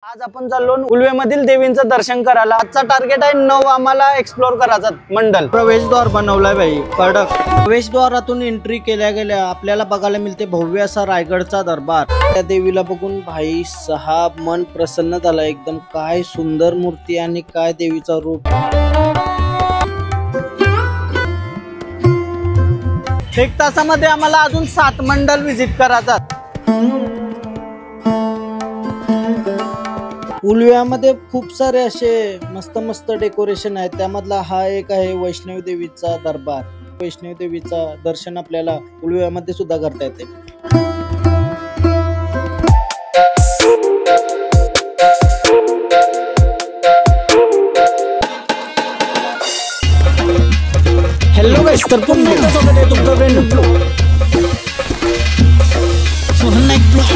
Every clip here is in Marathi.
आज आपण चाललो उलवेमधील देवींचं दर्शन करायला। आजचा टार्गेट आहे 9 आम्हाला एक्सप्लोर करायचं मंडल। प्रवेशद्वार बनवलाय भाई कडक। प्रवेशद्वारातून एंट्री केल्या गेल्या आपल्याला बघायला मिळते भव्य असा रायगडचा दरबार। त्या देवीला बघून भाई साहब मन प्रसन्न झाला एकदम। काय सुंदर मूर्ती आणि काय देवीचा रूप। एक तासामध्ये आम्हाला अजून 7 मंडल विजिट करायचं। उलव्यामध्ये खूप सारे असे मस्त मस्त डेकोरेशन आहे। त्यामधला हा एक आहे वैष्णवी देवीचा दरबार। वैष्णवी देवीचा दर्शन आपल्याला उलव्यामध्ये सुद्धा करता येते। हेलो गाइस, तर पुन्हा एकदा स्वागत आहे तुमचं friend Sohan Naik blog.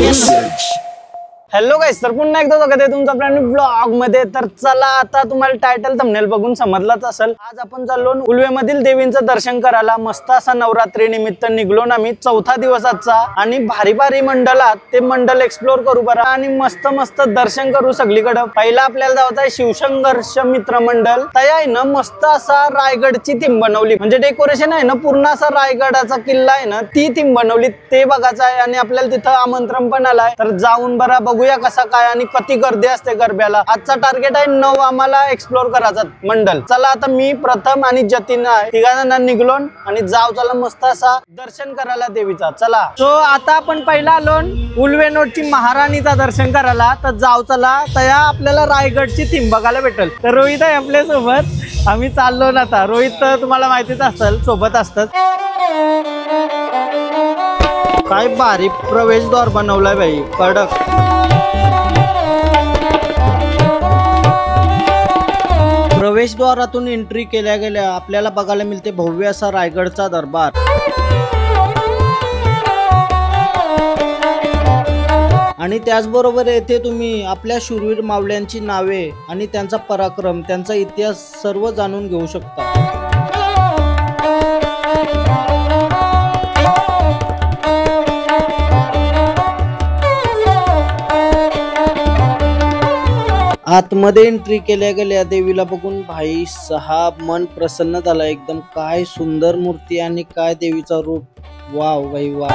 Hello guys, तर पुन्हा एकदा स्वागत आहे तुमचं फ्रेंड ब्लॉग मध्ये। तर चला, आता तुम्हाला टायटल थंबनेल बघून समजलाच असेल। आज आपण चाललो उलवेमधील देवींचं दर्शन करायला। मस्त असा नवरात्री निमित्त निघलो आम्ही। 4था दिवसाचा आणि भारी भारी मंडलात ते मंडल एक्सप्लोर करू बरं आणि मस्त मस्त दर्शन करू सगळीकडे। पहिला आपल्याला जायचं आहे शिवसंघर्ष मित्र मंडल। त्या आहे ना मस्त असा रायगडची थीम बनवली, म्हणजे डेकोरेशन आहे ना पूर्ण असा रायगडाचा किल्ला आहे ना ती थीम बनवली, ते बघायचं आहे। आणि आपल्याला तिथं आमंत्रण पण आलाय, तर जाऊन बरं बघूया कसा काय आणि किती गर्दी असते गरब्याला। आजचा टार्गेट आहे 9 आम्हाला एक्सप्लोर करायचं मंडल। चला, आता मी प्रथम आणि जतीन तिघांना निघलो आणि जाऊ चला मस्त असा दर्शन करायला देवीचा। चला, सो आता आपण पहिला आलो उलवेनोटची महाराणीचा दर्शन करायला। तर जाऊ चला, त्या आपल्याला रायगडची थीम बघायला भेटेल। तर रोहित आहे आपल्या सोबत, आम्ही चाललो ना। आता रोहित तुम्हाला माहितीच असेल सोबत असतात। काय भारी प्रवेशद्वार बनवलाय भाई कडक। प्रवेशद्वारातून एंट्री केल्या गेल्या आपल्याला बघायला मिळते भव्य असा रायगडचा दरबार। आणि त्याचबरोबर येथे तुम्ही आपल्या शूरवीर मावळ्यांची नावे आणि त्यांचा पराक्रम, त्यांचा इतिहास सर्व जाणून घेऊ शकता। आतमध्ये एंट्री केल्या गेल्या देवीला बघून भाई साहब मन प्रसन्न झाला एकदम। काय सुंदर मूर्ती आणि काय देवीचा रूप। वाव भाई वाव।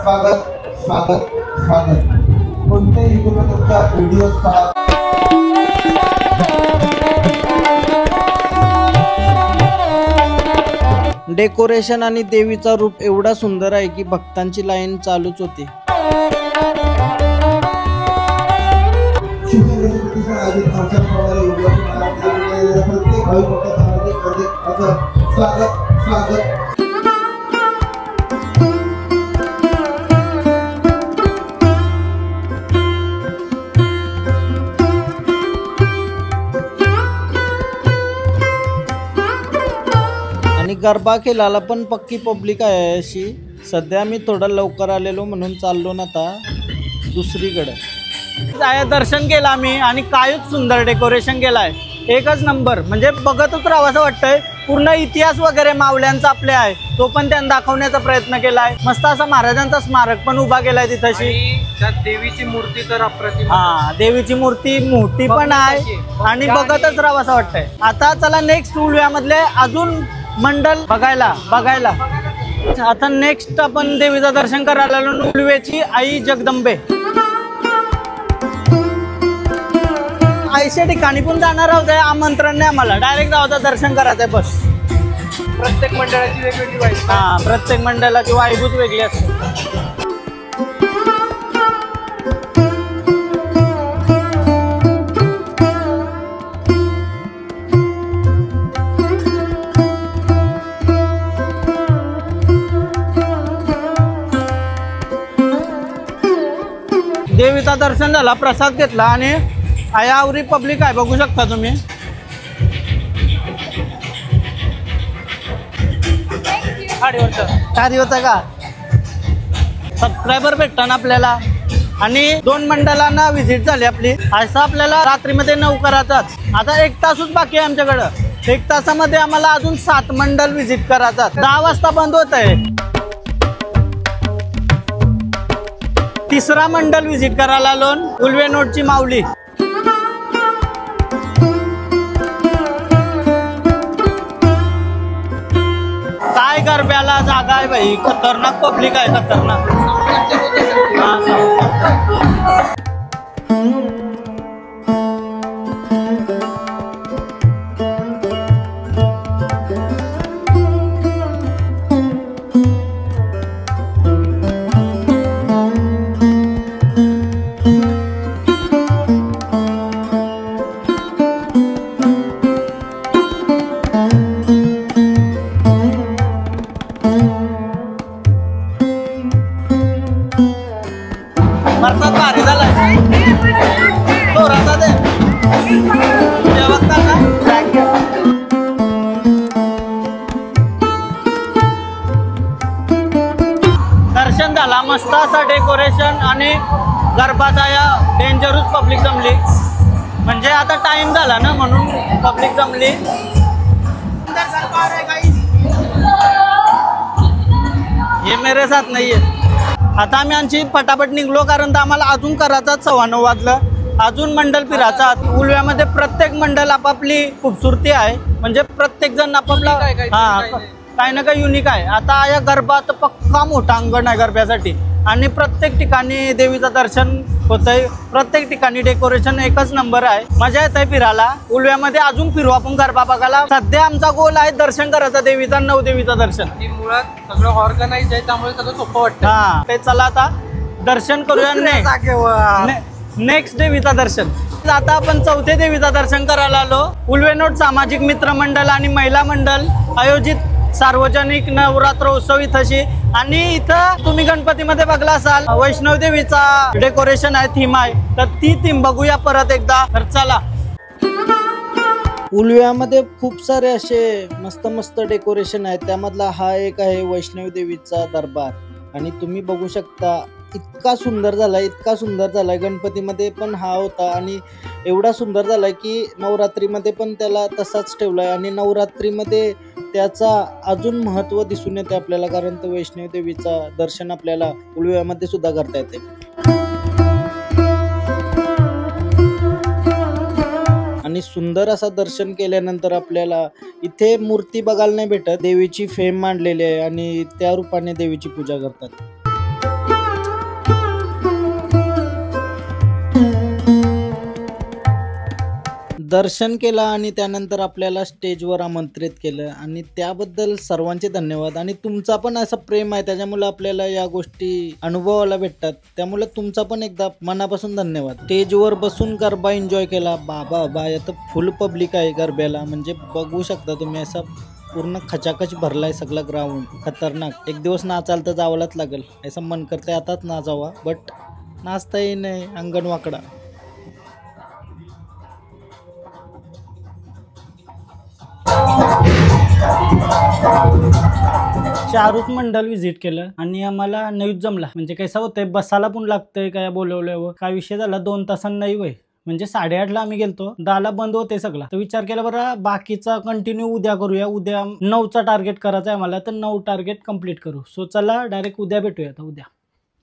स्वागत स्वागत। कोणत्याही तुमच्या व्हिडिओज पहा। डेकोरेशन आणि देवीचा रूप एवढा सुंदर आहे की भक्तांची लाईन चालूच होती। स्वागत स्वागत। गरबा खेळायला पण पक्की पब्लिक आहे अशी। सध्या मी थोडा लवकर आलेलो म्हणून चाललो ना आता दुसरीकडे। दर्शन केलं आम्ही आणि कायच सुंदर डेकोरेशन केलाय, एकच नंबर। म्हणजे बघतच राहावं असं वाटतंय। पूर्ण इतिहास वगैरे मावळ्यांचा आपले आहे तो पण त्यांनी दाखवण्याचा प्रयत्न केलाय। मस्त असा महाराजांचा स्मारक पण उभा केलाय तिथशी। देवीची मूर्ती तर अप्रतिम। हा, देवीची मूर्ती मोठी पण आहे आणि बघतच राहावं असं वाटतंय। आता चला नेक्स्ट उलव्यामधले अजून मंडल बघायला। आता नेक्स्ट आपण देवीचं दर्शन करायला आलो उलवेची आई जगदंबे। आईच्या ठिकाणी पण जाणार आहोत, आमंत्रण नाही आम्हाला, डायरेक्ट जायचं दर्शन करायचंय बस। प्रत्येक मंडळाची वेगवेगळी वाईब। हा, प्रत्येक मंडळाची वाईबच वेगळी असते। देवीचा दर्शन झाला, प्रसाद घेतला आणि आयावरी पब्लिक आहे बघू शकता तुम्ही। गाडीवरचा का सबस्क्रायबर भेटतात आपल्याला आणि 2 मंडळांना व्हिजिट झाली आपली. असं आपल्याला रात्रीमध्ये 9 करायचं. आता 1 तासच बाकी आहे आमच्याकडं. 1 तासामध्ये आम्हाला अजून 7 मंडळ व्हिजिट करायचं. 10 वाजता बंद होत आहे. 3रा मंडळ व्हिजिट करायला आलो उल्वे नोटची माऊली. काय गरब्याला जागा आहे भाई, खतरनाक पब्लिक आहे, खतरनाक. प्रसाद भारी झालाय. थोराचा दे जेवताना. दर्शन झाला मस्त असं डेकोरेशन आणि गरबाचा या डेंजरस पब्लिक जमली. म्हणजे आता टाइम झाला ना म्हणून पब्लिक जमली. हे मेरे साथ नाहीये. आता आम्ही आमची पटापट निघलो कारण आम्हाला अजून करायचा 9:15 वाजलं. अजून मंडळ फिरायचा. उल्व्यामध्ये प्रत्येक मंडळ आपापली खूबसूरती आहे. म्हणजे प्रत्येक जण आपापला काही ना काही युनिक आहे. आता या गरबात पक्का मोठा अंगण आहे गरब्यासाठी आणि प्रत्येक ठिकाणी देवीचं दर्शन होतंय. प्रत्येक ठिकाणी डेकोरेशन एकच नंबर आहे. मजा येत आहे फिरायला. उल्व्यामध्ये अजून फिरू आपण गरबा बघायला. सध्या आमचा गोल आहे दर्शन करायचं देवीचा, 9 देवीचं दर्शन. मुळात सगळं ऑर्गनाइज आहे त्यामुळे सगळं सोपं वाटतं. हा ते चला आता दर्शन करूया. नेक्स्ट देवीचा दर्शन. आता आपण 4थ्या देवीचा दर्शन करायला आलो. उल्वेनोट सामाजिक मित्र मंडळ आणि महिला मंडळ आयोजित सार्वजनिक नवरात्र उत्सव इथंशी. आणि इथं तुम्ही गणपतीमध्ये बघला असाल वैष्णव देवीचा डेकोरेशन आहे, थीम आहे. तर ती थीम बघूया परत एकदा. तर चला. उल्व्यामध्ये खूप सारे असे मस्त मस्त डेकोरेशन आहेत. त्यामधला हा एक आहे वैष्णव देवीचा दरबार. आणि तुम्ही बघू शकता इतका सुंदर झालाय, इतका सुंदर झालाय. गणपतीमध्ये पण हा होता आणि एवढा सुंदर झालाय की नवरात्रीमध्ये पण त्याला तसाच ठेवलाय. आणि नवरात्रीमध्ये त्याचा अजून महत्त्व दिसून येते आपल्याला कारण तो वैष्णव देवीचा दर्शन आपल्याला उल्व्यामध्ये सुद्धा करता येते. आणि सुंदर असं दर्शन केल्यानंतर आपल्याला इथे मूर्ती बघायला नाही भेटत. देवीची फेम मांडलेली आहे आणि त्या रूपाने देवीची पूजा करतात. दर्शन केलं आणि त्यानंतर आपल्याला स्टेजवर आमंत्रित केलं आणि त्याबद्दल सर्वांचे धन्यवाद. आणि तुमचा पण असं प्रेम आहे त्याच्यामुळे आपल्याला या गोष्टी अनुभवायला भेटतात. त्यामुळे तुमचा पण एकदा मनापासून धन्यवाद. स्टेजवर बसून गरबा एन्जॉय केला. बाबा आता फुल पब्लिक आहे गरब्याला. म्हणजे बघू शकता तुम्ही असं पूर्ण खचाखच भरलाय सगळं ग्राउंड. खतरनाक. एक दिवस नाचाल तर जावंच लागेल असं मन करतंय. आताच नाचावा बट नाचता येई नाही, अंगण वाकडा. चारूच मंडळ व्हिजिट केलं आणि आम्हाला नाहीच जमला. म्हणजे कसं होतंय बसायला पण लागतंय काय बोलवल्यावर. काय विषय झाला 2 तासांना नाही वय. म्हणजे 8:30ला आम्ही गेलतो, 10ला बंद होते सगळं. तर विचार केला बरं बाकीचा कंटिन्यू उद्या करूया. उद्या 9चा टार्गेट करायचा आहे आम्हाला. तर 9 टार्गेट कंप्लीट करू. सो चला डायरेक्ट उद्या भेटूया. आता उद्या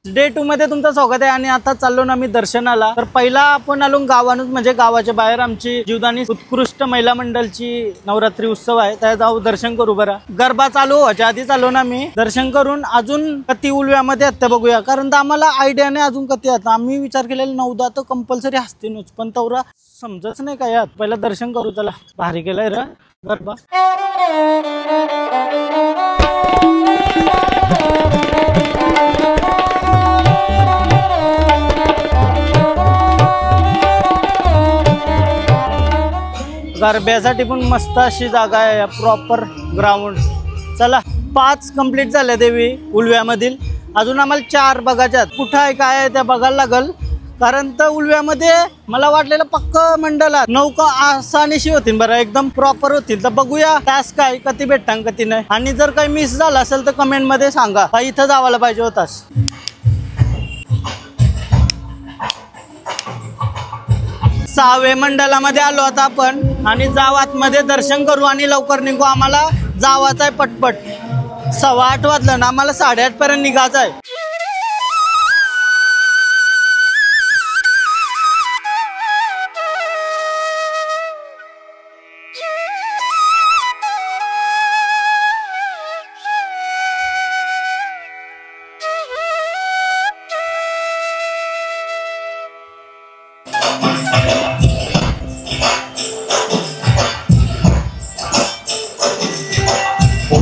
डे 2 मध्ये तुमचं स्वागत आहे. आणि आता चाललो ना मी दर्शनाला. तर पहिला आपण आलो गावानूच म्हणजे गावाच्या बाहेर आमची जीवदानी उत्कृष्ट महिला मंडळची नवरात्री उत्सव आहे. त्या जाऊ दर्शन करू. बरं गरबा चालू व्हायच्या आधी चाललो ना मी दर्शन करून. अजून कती उल्व्यामध्ये आता बघूया कारण आम्हाला आयडिया नाही अजून कती आता. आम्ही विचार केलेला 9 तर कंपल्सरी असतेनच पण तेवढा समजच नाही काय यात. पहिला दर्शन करू. चला भारी केलंय रे गरबा. गरब्यासाठी पण मस्त अशी जागा आहे प्रॉपर ग्राउंड. चला 5 कंप्लीट झाल्या देवी उल्व्यामधील. अजून आम्हाला 4 बघायच्यात. कुठं आहे काय आहे त्या बघायला लागल कारण तर उल्व्यामध्ये मला वाटलेलं पक्क मंडळात 9 का आसानीशी होतील. बरं एकदम प्रॉपर होतील. तर बघूया तास काय कधी भेटतां कधी नाही. आणि जर काही मिस झालं असेल तर कमेंट मध्ये सांगा. इथं जावायला पाहिजे होतास. 6वे मंडलामध्ये आलो आता आपण आणि जाव आतमध्ये दर्शन करू आणि लवकर निघू. आम्हाला जावाचं आहे पटपट. 8:15 वाजलं ना, आम्हाला 8:30 पर्यंत निघायचं आहे.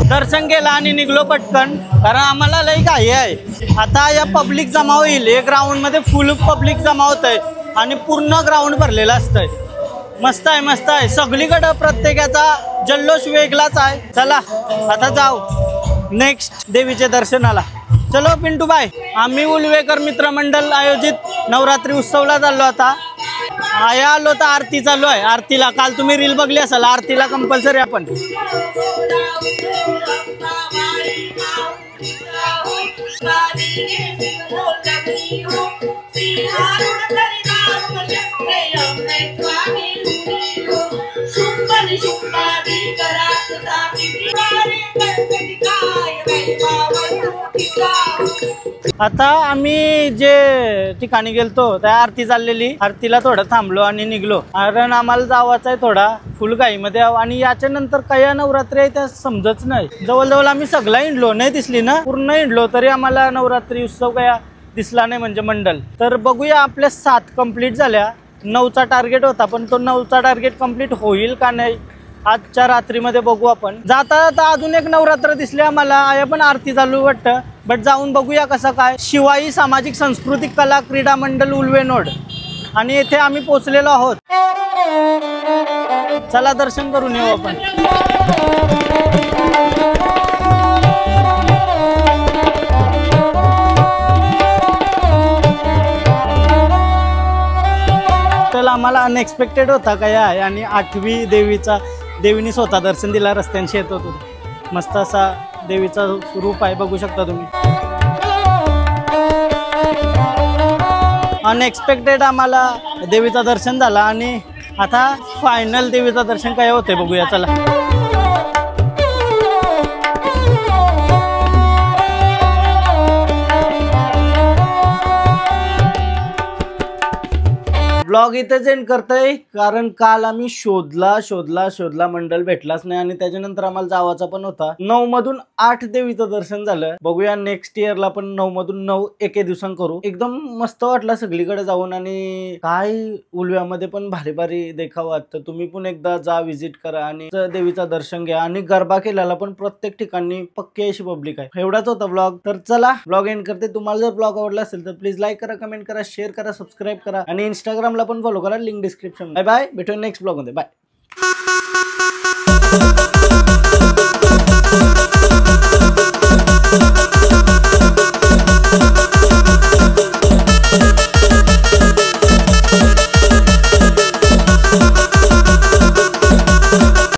दर्शन केलं आणि निघलो पटकन, कारण आम्हाला लई घाई आहे. आता या पब्लिक जमा होईल. एक ग्राउंड मध्ये फुल पब्लिक जमा होत आहे आणि पूर्ण ग्राउंड भरलेलं असतंय. मस्त आहे, मस्त आहे. सगळीकडं प्रत्येकाचा जल्लोष वेगळाच आहे. चला आता जाऊ नेक्स्ट देवीच्या दर्शनाला. चलो पिंटू बाय. आम्ही उलवेकर मित्रमंडळ आयोजित नवरात्री उत्सवला चाललो. आता आया आलो तर आरती चालू आहे. आरतीला काल तुम्ही रील बघली असाल. आरतीला कंपल्सरी आपण आता आम्ही जे ठिकाणी गेलतो त्या आरती चाललेली. आरतीला थोडं थांबलो आणि निघलो, कारण आम्हाला जावाचं आहे थोडा फुलगाईमध्ये. आणि याच्या नंतर काय नवरात्री आहे त्या समजच नाही. जवळजवळ आम्ही सगळा हिंडलो, नाही दिसली ना पूर्ण हिंडलो तरी आम्हाला नवरात्री उत्सव काय दिसला नाही, म्हणजे मंडल. तर बघूया, आपल्या 7 कंप्लीट झाल्या. 9चा टार्गेट होता, पण तो 9चा टार्गेट कंप्लीट होईल का नाही आजच्या रात्रीमध्ये बघू आपण. जाता जाता अजून एक नवरात्र दिसले आम्हाला. आया पण आरती चालू वाटतं, बट जाऊन बघूया कसं काय. शिवाई सामाजिक सांस्कृतिक कला क्रीडा मंडळ उलवेनोड, आणि येथे आम्ही पोहोचलेलो आहोत. चला दर्शन करून येऊ आपण. तर आम्हाला अनएक्सपेक्टेड होता काय आहे. आणि 8वी देवीने स्वतः दर्शन दिला. रस्त्यांशी येत होतो. मस्त असा देवीचा रूप आहे, बघू शकता तुम्ही. अनएक्सपेक्टेड आम्हाला देवीचं दर्शन झालं आणि आता फायनल देवीचं दर्शन काय होते बघूया. चला ब्लॉग इथेच एंड करतोय, कारण काल आम्ही शोधला मंडळ भेटलाच नाही. आणि त्याच्यानंतर आम्हाला जावाचा पण होता. 9 मधून 8 देवीचं दर्शन झालं. बघूया नेक्स्ट इयरला पण 9 मधून 9 एके दिवसां करू. एकदम मस्त वाटलं सगळीकडे जाऊन. आणि काय उलव्यामध्ये पण भारी भारी देखावा वाटतं. तुम्ही पण एकदा जा, विजिट करा आणि देवीचं दर्शन घ्या. आणि गरबा केल्याला पण प्रत्येक ठिकाणी पक्की अशी पब्लिक आहे. एवढाच होता ब्लॉग. तर चला ब्लॉग एंड करते. तुम्हाला जर ब्लॉग आवडला असेल तर प्लीज लाईक करा, कमेंट करा, शेअर करा, सबस्क्राईब करा आणि इंस्टाग्रामला पण फॉलो करा. Link description. Bye bye. भेटूया नेक्स्ट ब्लॉग मध्ये. बाय.